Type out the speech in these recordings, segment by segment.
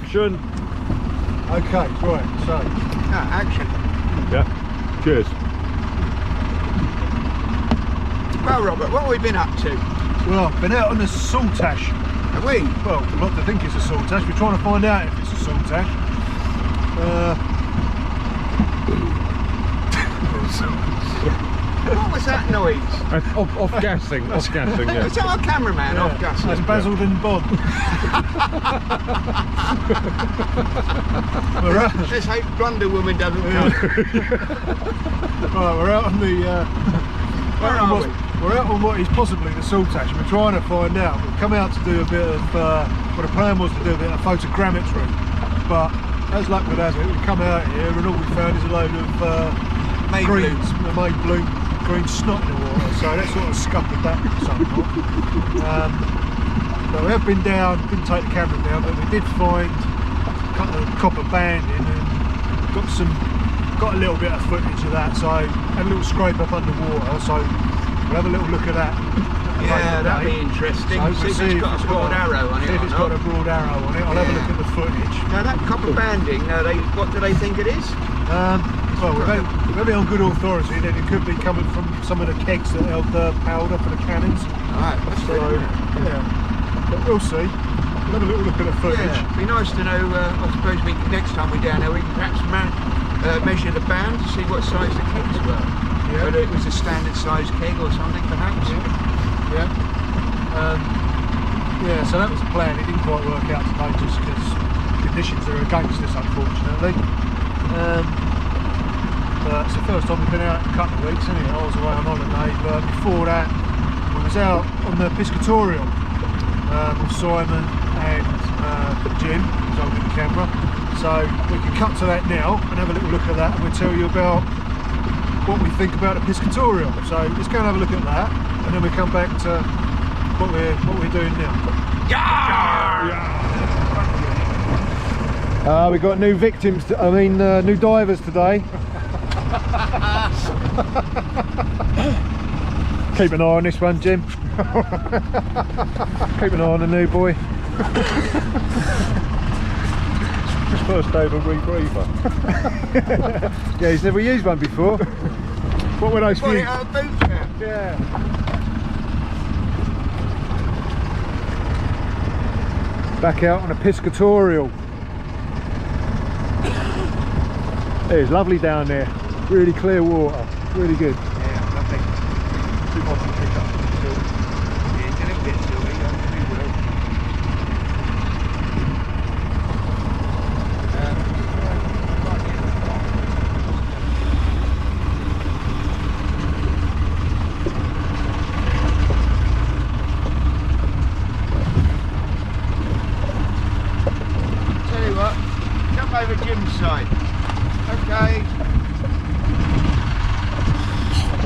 action. Okay, right, so. Action. Yeah. Cheers. Well, Robert, what have we been up to? Well, been out on the saltash. Have we? Well, we'd like to think it's a saltash. We're trying to find out if it's a saltash. What was that noise? Off gassing, off gassing, yeah. Was that our cameraman off gassing? That's Basildon Bob. Let's hope Blunder Woman doesn't come. Right, we're out on the. Where are we? We're out on what is possibly the saltash. We're trying to find out. We've come out to do a bit of. Well, the plan was to do a bit of photogrammetry, but as luck would have it, we come out here and all we found is a load of green snot in the water. So that sort of scuppered that somewhat. But we have been down. Didn't take the camera down, but we did find a couple of copper banding and got a little bit of footage of that. So had a little scrape up underwater. So we'll have a little look at that. Yeah, that'd be interesting. So See if it's got a broad arrow on it. See if it's got a broad arrow on it. I'll have a look at the footage. Now that copper banding, what do they think it is? Well, we've had it on good authority that it could be coming from some of the kegs that held the powder for the cannons. Right, that's So, yeah. But we'll see. We'll have a little look at the footage. Yeah, it'd be nice to know. I suppose next time we're down there, we can perhaps measure the band to see what size the kegs were. Yeah. Whether it was a standard size keg or something, perhaps. Yeah. Yeah, so that was the plan. It didn't quite work out today just because conditions are against us, unfortunately. But it's the first time we've been out in a couple of weeks, isn't it? I was away on holiday, but before that, we was out on the piscatorial with Simon and Jim, who's holding the camera. So we can cut to that now and have a little look at that, and we'll tell you about what we think about the piscatorial. So let's go and have a look at that, and then we come back to what we're doing now. We've got new victims, new divers today. Keep an eye on this one, Jim. Keep an eye on the new boy. His first day of a rebreather. Yeah, he's never used one before. What were those few? Yeah. Back out on a piscatorial. It's lovely down there. Really clear water. Really good. Yeah, lovely. Too much to pick up. Yeah, it's a little bit silly, Tell you what, jump over Jim's side. Okay.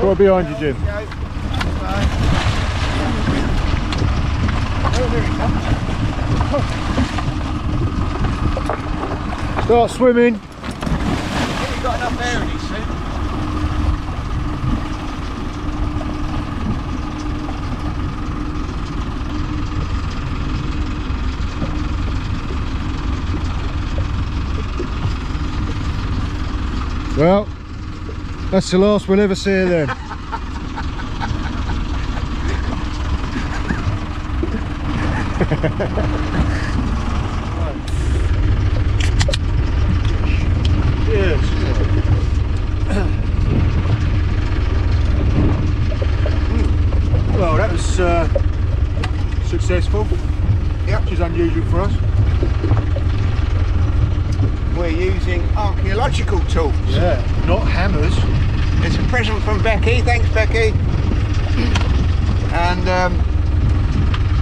Right behind you, Jim. Go. Bye. Oh, there he comes. Start swimming. Have you got enough air in his suit? Well, that's the last we'll ever see of them. Yes. Well, that was successful. Yep. Which is unusual for us. We're using archaeological tools. Yeah, not hammers. It's a present from Becky. Thanks, Becky. And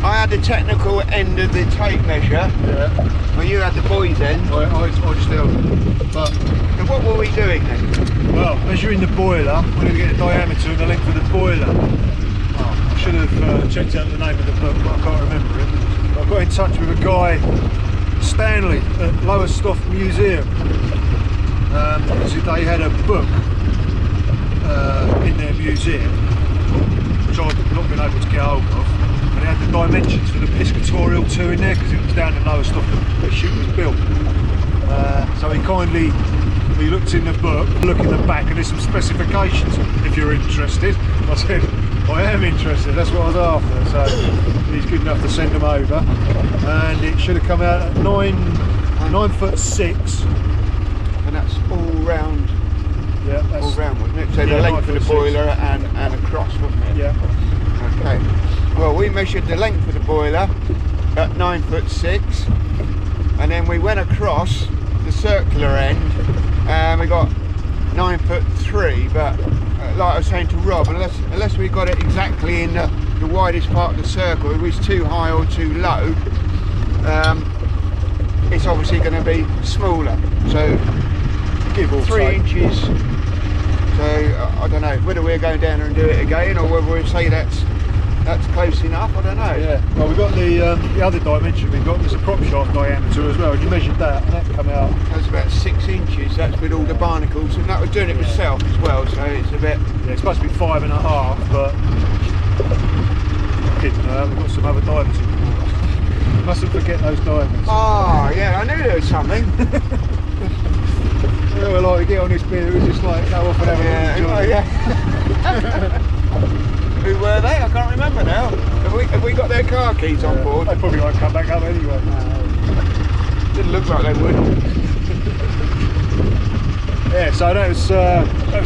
I had the technical end of the tape measure. Yeah. Well, you had the boys' end. I just held it. But, And what were we doing then? well, measuring the boiler, we're going to get the diameter and the length of the boiler. Oh, I should have checked out the name of the book, but I can't remember it. I got in touch with a guy, Stanley, at Lowestoft Museum. They had a book in their museum, which I've not been able to get hold of. And they had the dimensions for the Piscatorial 2 in there because it was down the lowest off the ship was built. So he looked in the book, look in the back, and there's some specifications if you're interested. I said, I am interested, that's what I was after. So he's good enough to send them over. And it should have come out at 9'6". And that's all round. Yeah, that's all round, wasn't it? So yeah, the length of the 9'6". boiler and across, wasn't it? Yeah. Okay. Well, we measured the length of the boiler at 9'6", and then we went across the circular end, and we got 9'3". But like I was saying to Rob, unless we got it exactly in the widest part of the circle, if it was too high or too low, it's obviously going to be smaller. So Give or 3 take. inches. So I don't know whether we're going down there and do it again, or whether we'll say that's close enough. I don't know. Yeah. Well, we've got the other dimension we've got. There's a prop shaft diameter as well. And you measured that, and that come out. That's about 6 inches. That's with all the barnacles, and that was doing it myself as well. So it's a bit. Yeah, it's supposed to be 5.5, but kidding her, we've got some other divers in the water. Mustn't forget those divers. Oh yeah, I knew there was something. Yeah, well, like, we get on this bit, it was just like go off and have a little Oh, jolly. yeah. Who were they? I can't remember now. Have we got their car keys on board? They probably won't come back up anyway. Didn't look like they would. Yeah, so that was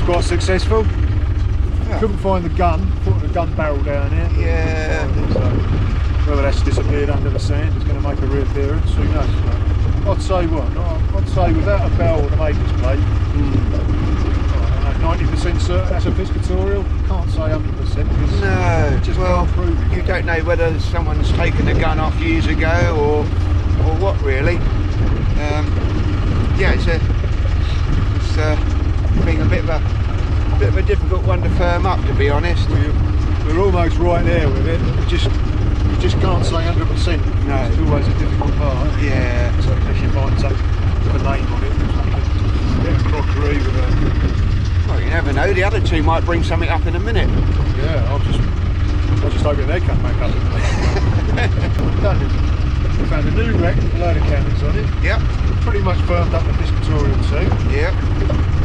quite successful. Yeah. Couldn't find the gun. Put the gun barrel down here. Yeah. So whether that's disappeared under the sand, it's going to make a reappearance. Who knows? I'd say what? I'd say without a bell or the maker's plate, 90% certain that's a Piscatorial. Can't say 100% because No, just well, can't prove it. you don't know whether someone's taken the gun off years ago or what really. Yeah, it's been a bit of a difficult one to firm up, to be honest. We're almost right there with it. We just can't say 100%. No. It's always a difficult part. Yeah. So unless you find something with a name on it, yeah, crockery with a. Well, you never know. The other two might bring something up in a minute. Yeah, I'm just hoping they come back up. We found a new wreck with a load of cannons on it. Yep. Pretty much firmed up the Piscatorial too. Yep.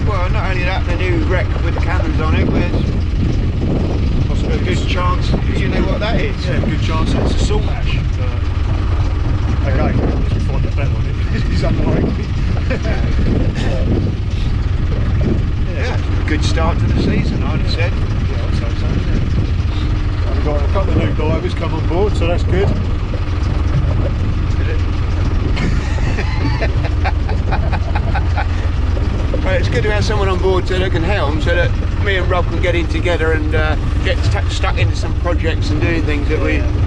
Well, not only that, the new wreck with the cannons on it, there's a good chance you know what that is. Yeah, good chance it's a salt ash. Okay, unless we find the bell on it, it's unlikely. Yeah, good start to the season, I'd have said. Yeah, I'd say so, isn't it? We've got a couple of new divers come on board, so that's good. Well, it's good to have someone on board so that can helm, so that me and Rob can get in together and get stuck into some projects and doing things that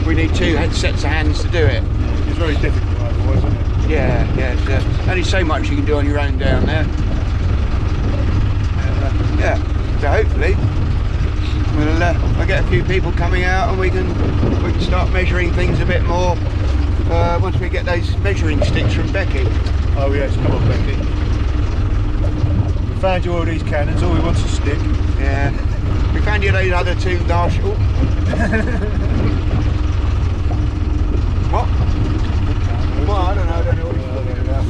we need two sets of hands to do it. It's very difficult otherwise, isn't it? Yeah, it's only so much you can do on your own down there. Yeah, so hopefully we'll get a few people coming out and we can start measuring things a bit more once we get those measuring sticks from Becky. Oh yes, come on Becky. We found you all these cannons, all we want's a stick. Yeah, we found you those other two large. Oh. What? Well, I don't know what you're talking about.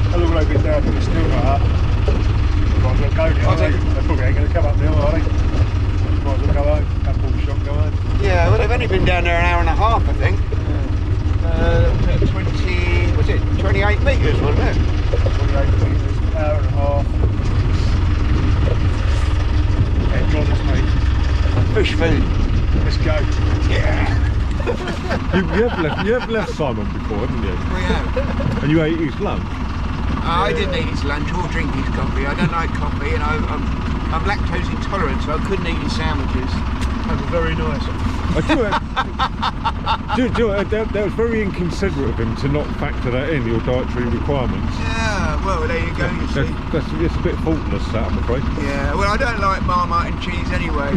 How long will they be down if it's still not up? Might as well go now, I'll take it. They probably ain't going to come up now, are they? Might as well go home, have all the shot, go home. Yeah, well, they've only been down there an hour and a half, I think. 28 metres, wasn't it? 28 metres, hour and a half. Yeah, God, it's mate. Fish food. Let's go. Yeah. You have left Simon before, haven't you? We have. And you ate his lunch. I didn't eat his lunch or drink his coffee. I don't like coffee, and I'm lactose intolerant, so I couldn't eat his sandwiches. They were very nice. That was very inconsiderate of him to not factor that in your dietary requirements. Yeah, well, there you go, you see. It's a bit faultless, that, I'm afraid. Yeah, well, I don't like Marmite and cheese anyway.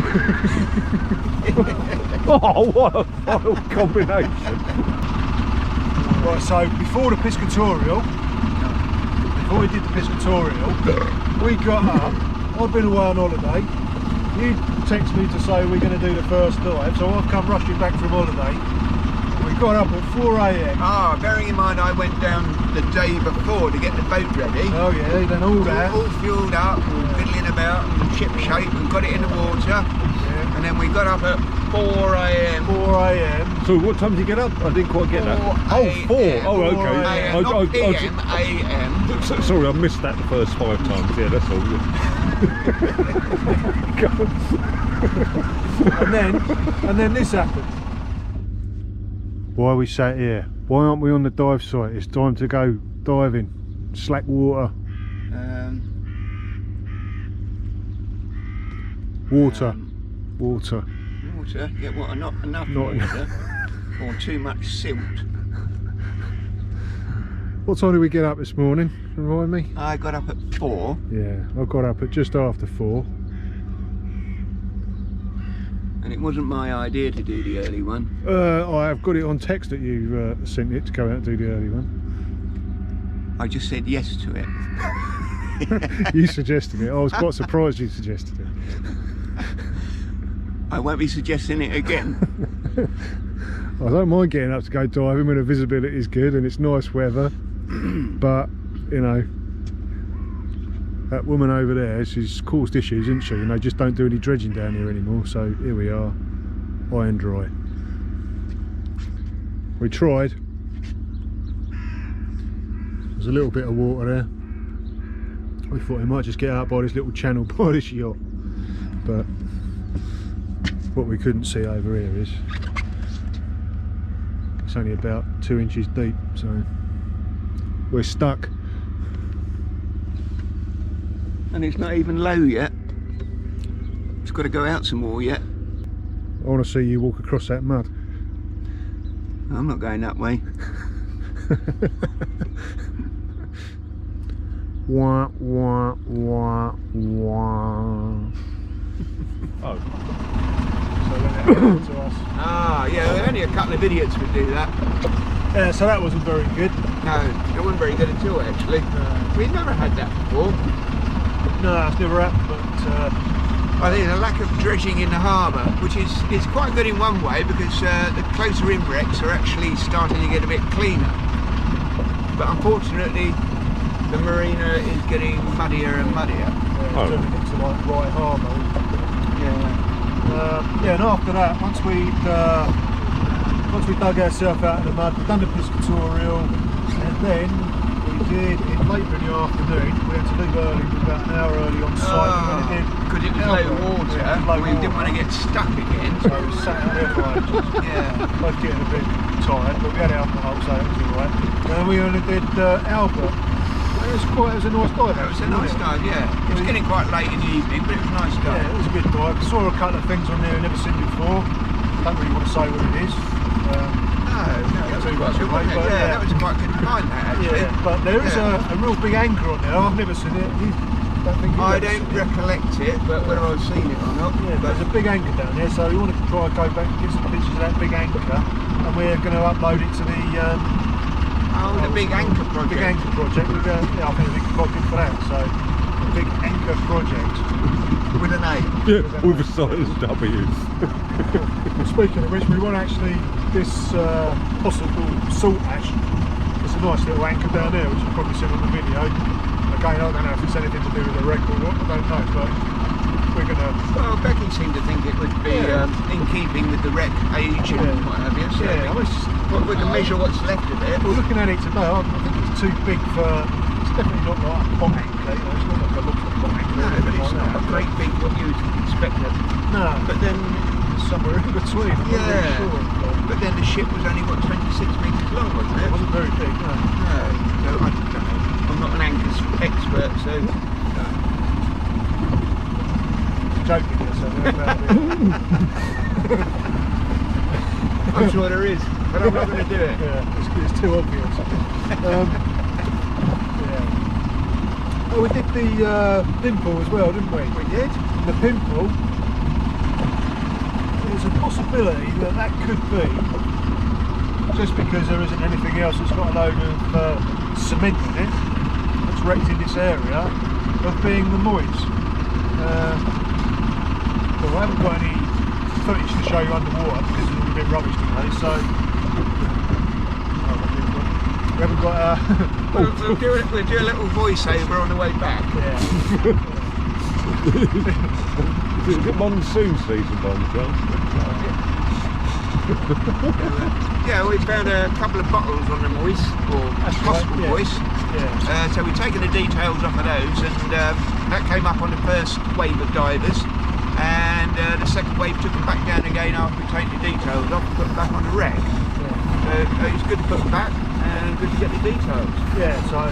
Oh, what a vile combination. Right, so before the Piscatorial, before we did the Piscatorial, we got up I've been away on holiday. You text me to say we're going to do the first dive, so I've come rushing back from holiday. We got up at 4 AM. Ah, bearing in mind I went down the day before to get the boat ready. Oh yeah, then all that. All fueled up and fiddling about and ship shape and got it in the water. Yeah. And then we got up at 4 AM. 4 AM. So what time did you get up? I didn't quite get that. 4 Oh, 4. AM. Oh, 4 okay. AM. Not PM, AM. Sorry, I missed that the first 5 times. Yeah, that's all. and then this happened. Why are we sat here? Why aren't we on the dive site? It's time to go diving. Slack water. Water. Water. Water? Yeah, what, not enough Not water? Or too much silt? What time did we get up this morning? Remind me? I got up at 4. Yeah, I got up at just after 4. And it wasn't my idea to do the early one. I have got it on text that you sent it to go out and do the early one. I just said yes to it. You suggested it. I was quite surprised you suggested it. I won't be suggesting it again. I don't mind getting up to go diving when the visibility is good and it's nice weather. But, you know, that woman over there, she's caused issues, isn't she? And they just don't do any dredging down here anymore. So here we are, high and dry. We tried. There's a little bit of water there. We thought we might just get out by this little channel by this yacht. But what we couldn't see over here is it's only about 2 inches deep, so we're stuck. And it's not even low yet. It's got to go out some more yet. I want to see you walk across that mud. I'm not going that way. Wah, wah, wah, wah. Oh. So then it happened to us. Ah, yeah, only a couple of idiots would do that. Yeah, so that wasn't very good. No, it wasn't very good at all, actually. We've never had that before. No, it's never happened, but I think the lack of dredging in the harbour, which is quite good in one way because the closer in wrecks are actually starting to get a bit cleaner. But unfortunately, the marina is getting muddier and muddier. yeah, it's turning into like Rye Harbour. Yeah. Yeah, and after that, once we dug ourselves out of the mud, done the piscatorial, and then we did it later in the afternoon. We had to leave early, about an hour early on site. Because it was low water, we didn't want to get stuck again. So we sat out there for ages. Yeah. Both getting a bit tired, but we had alcohol, so it was alright. And then we only did Albert. It was a nice dive. That was a nice dive, yeah. It was getting quite late in the evening, but it was a nice dive. Yeah, it was a good dive. Saw a couple of things on there I've never seen before. Don't really want to say what it is. No, that was quite good, wasn't it? Yeah, that was quite good to find that, actually. Yeah, but there is a real big anchor on there. I've never seen it. I don't recollect it, but whether I've seen it or not. Yeah, but there's a big anchor down there, so we want to try and go back and get some pictures of that big anchor, and we're going to upload it to the the big anchor project. Big anchor project. We're going, I think we can book it for that. So, the big anchor project With an A. Yeah, with a silent W. Speaking of which, we want actually this possible salt ash. There's a nice little anchor down there, which you've probably seen on the video. Again, I don't know if it's anything to do with the wreck or what, I don't know, but we're going to... Well, Becky seemed to think it would be in keeping with the wreck age and what have you. So Yeah, we can measure what's left of it. Well, looking at it today, I think it's too big for... It's definitely not like a pot anchor, you know, it's not like a look at pot anchor. No, but it's like not a great big what you would expect it. No, But then, somewhere in between, I'm not really sure. but then the ship was only, what, 26 metres long, wasn't It it? wasn't very big, no. No, so I don't know. I'm not an anchor expert, so... Joking or something about it. I'm sure there is, but I'm not going to do it. Yeah, it's too obvious. Yeah. Oh, we did the pimple as well, didn't we? We did. The pimple, there's a possibility that that could be, just because there isn't anything else that's got a load of cement in it, that's wrecked in this area, of being the moits. I haven't got any footage to show you underwater because it's all a bit rubbish today, so we haven't got We'll do a little voiceover on the way back. yeah. Is it monsoon season by any chance? Yeah, we found a couple of bottles on the moist, or possible right, yeah. moist. Yeah. So we've taken the details off of those, and that came up on the first wave of divers. And the second wave took them back down again after we taken the details off and put them back on the wreck. So it's good to put them back and good to get the details. Yeah, so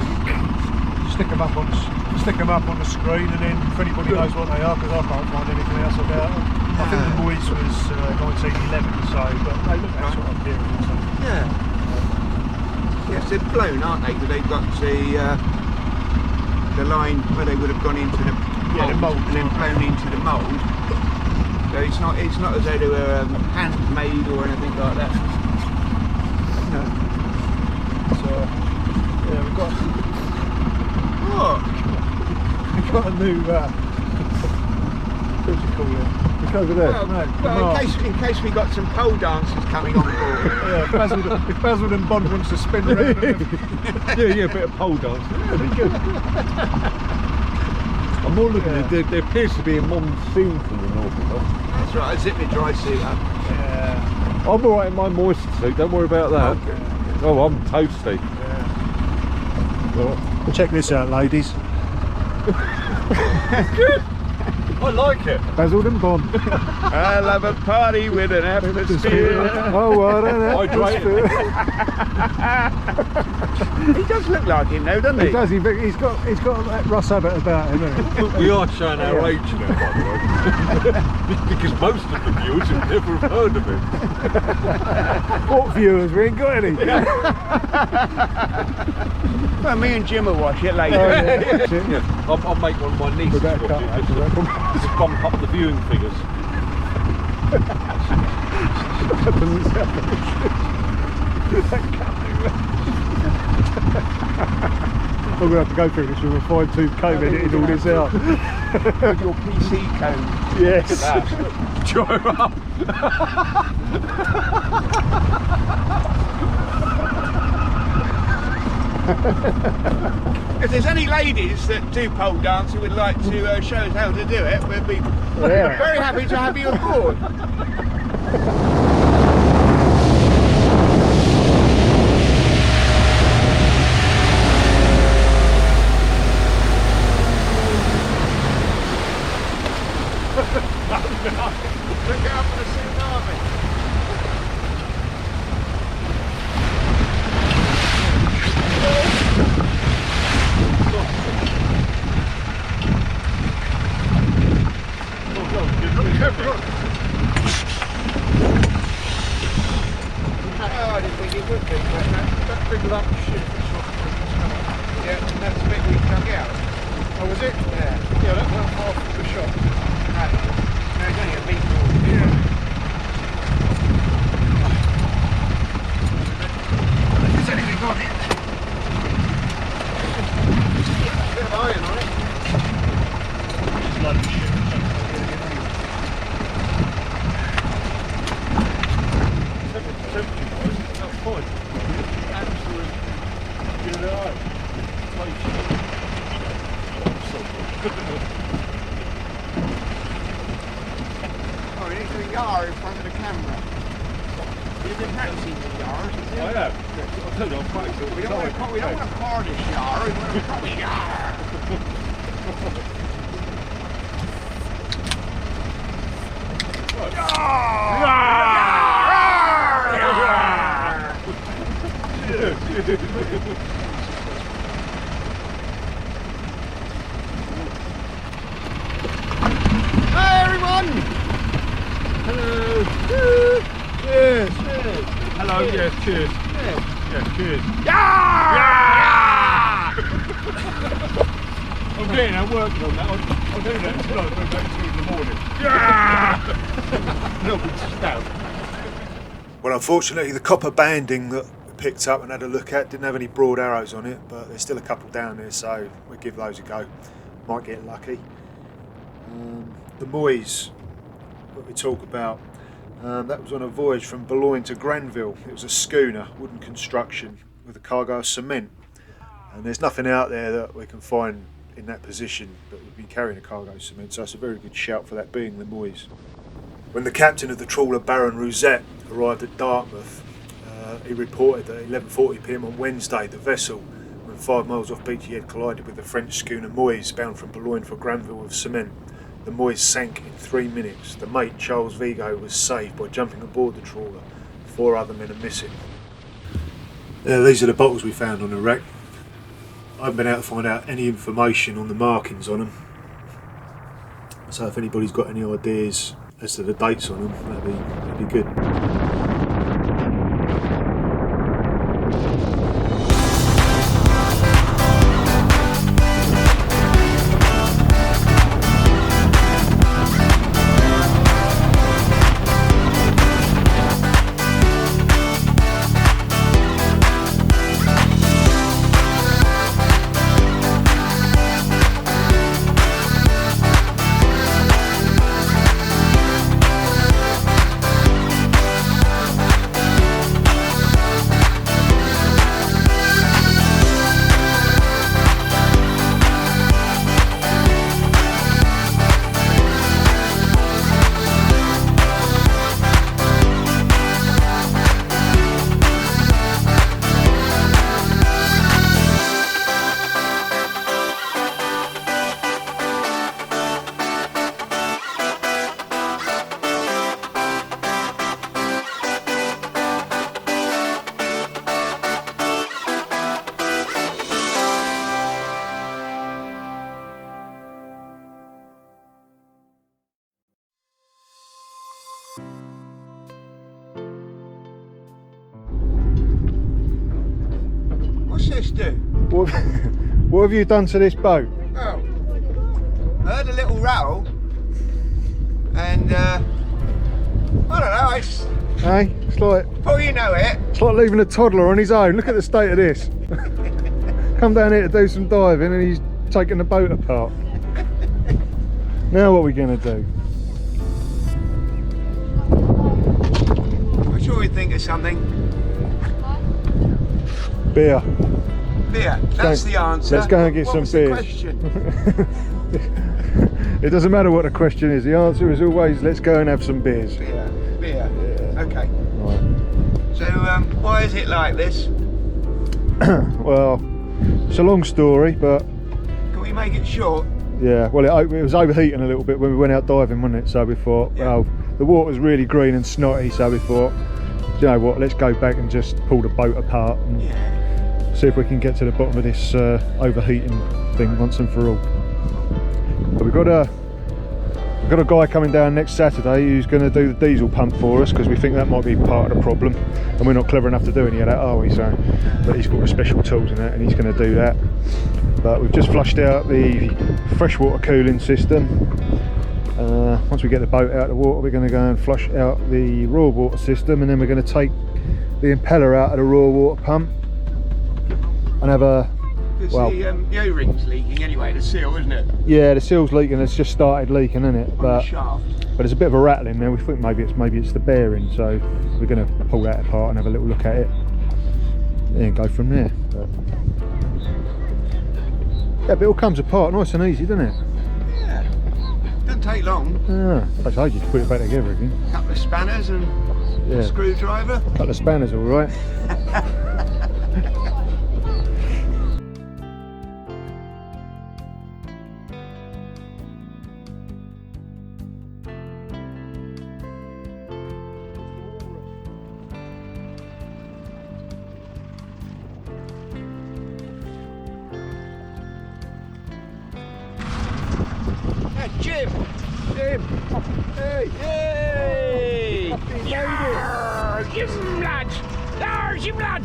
stick them up on the screen, and then if anybody knows what they are, because I can't find anything else about them. I think the Moyes was 1911, so but they look that sort of period. So. Yeah. Yes, they're blown, aren't they? Because they've got the line where they would have gone into the mould and then blown into the mould. So it's not as though they were handmade or anything like that. No. So yeah, we've got a new what do you call it? Look over there. Well, in case we got some pole dancers coming on board. Yeah, if Basil and Bond wants to spin around. yeah, a bit of pole dancing. Yeah, be good. I'm more looking at there appears to be a monsoon from the north of us. That's right, I zipped my dry suit up. Yeah. I'm alright in my moist suit, don't worry about that. Okay. Oh, I'm toasty. Yeah. Well, check this out, ladies. Good. I like it. Basil and Bond. I'll have a party with an atmosphere. Oh, what an atmosphere. He does look like him though, doesn't he? He does. He's got that Russ Abbott about him, hasn't he? We are showing our age now, by the way. Because most of the viewers have never heard of him. What viewers? We ain't got any. Well, me and Jim will watch it later. Yeah, I'll make one of my nieces watch it just to bump up the viewing figures. I'm going to have to go through this with a fine-tooth comb editing all this out. With your PC code. Yes. Try up. If there's any ladies that do pole dance who would like to show us how to do it, we'd be very happy to have you on board. Look out for the tsunami. I didn't think it would be, but that big lump of shit. Yeah, that's the bit we dug out. Oh, was it? Yeah. Yeah, that went half the shot. Right. No, it's only a metre. Yeah. If there's anything on it. A bit of iron on it. It's like shit. That's fine. Absolute good eye. Oh, we need to yar in front of the camera. You've been practicing the yars. I have. I'll tell you, I'm practicing. We don't want to Cornish yar, we want to proper yar. Hi everyone! Hello. Cheers. Hello, yes, cheers. Yeah, cheers. I'm getting out working on that. I'll do that until I go back to in the morning. No, it's stout. Well, unfortunately, the copper banding that we picked up and had a look at didn't have any broad arrows on it, but there's still a couple down there, so we'll give those a go. Might get lucky. The Moyes we talk about. That was on a voyage from Boulogne to Granville. It was a schooner, wooden construction, with a cargo of cement. And there's nothing out there that we can find in that position that would be carrying a cargo of cement, so it's a very good shout for that being the Moyes. When the captain of the trawler Baron Rousette arrived at Dartmouth, he reported that at 11:40 p.m. on Wednesday the vessel, when 5 miles off Beachy Head, collided with the French schooner Moyes bound from Boulogne for Granville with cement. The Moyes sank in 3 minutes. The mate, Charles Vigo, was saved by jumping aboard the trawler. 4 other men are missing. Yeah, these are the bottles we found on the wreck. I haven't been able to find out any information on the markings on them. So if anybody's got any ideas as to the dates on them, that'd be good. What's this do? What have you done to this boat? Oh, I heard a little rattle, and I don't know. Hey, it's like You know it. It's like leaving a toddler on his own. Look at the state of this. Come down here to do some diving and he's taking the boat apart. Now what are we going to do? I'm sure we think of something. Beer. Beer. That's the answer. Let's go and get What some was the beers. question? It doesn't matter what the question is. The answer is always let's go and have some beers. Beer. Beer. Yeah. Okay. Right. So why is it like this? Well, it's a long story, but Can we make it short? yeah. Well, it was overheating a little bit when we went out diving, wasn't it? So we thought, well, the water's really green and snotty. So we thought, you know what? Let's go back and just pull the boat apart and see if we can get to the bottom of this overheating thing once and for all. But we've got a guy coming down next Saturday who's going to do the diesel pump for us because we think that might be part of the problem, and we're not clever enough to do any of that, are we? So, but he's got the special tools in that, and he's going to do that. But we've just flushed out the freshwater cooling system. Once we get the boat out of the water, we're going to go and flush out the raw water system, and then we're going to take the impeller out of the raw water pump and have a the O-ring's leaking anyway, the seal, isn't it? yeah, the seal's leaking. It's just started leaking, isn't it? On the shaft. But there's a bit of a rattling there. We think maybe it's the bearing, so we're going to pull that apart and have a little look at it and go from there. But yeah, but it all comes apart nice and easy, doesn't it? Yeah. Doesn't take long. Yeah, takes ages to put it back together again. A couple of spanners and a screwdriver. A couple of spanners, all right. Jim! Jim! Hey! Yay! Fucking made it! Jim lad! Jim lad!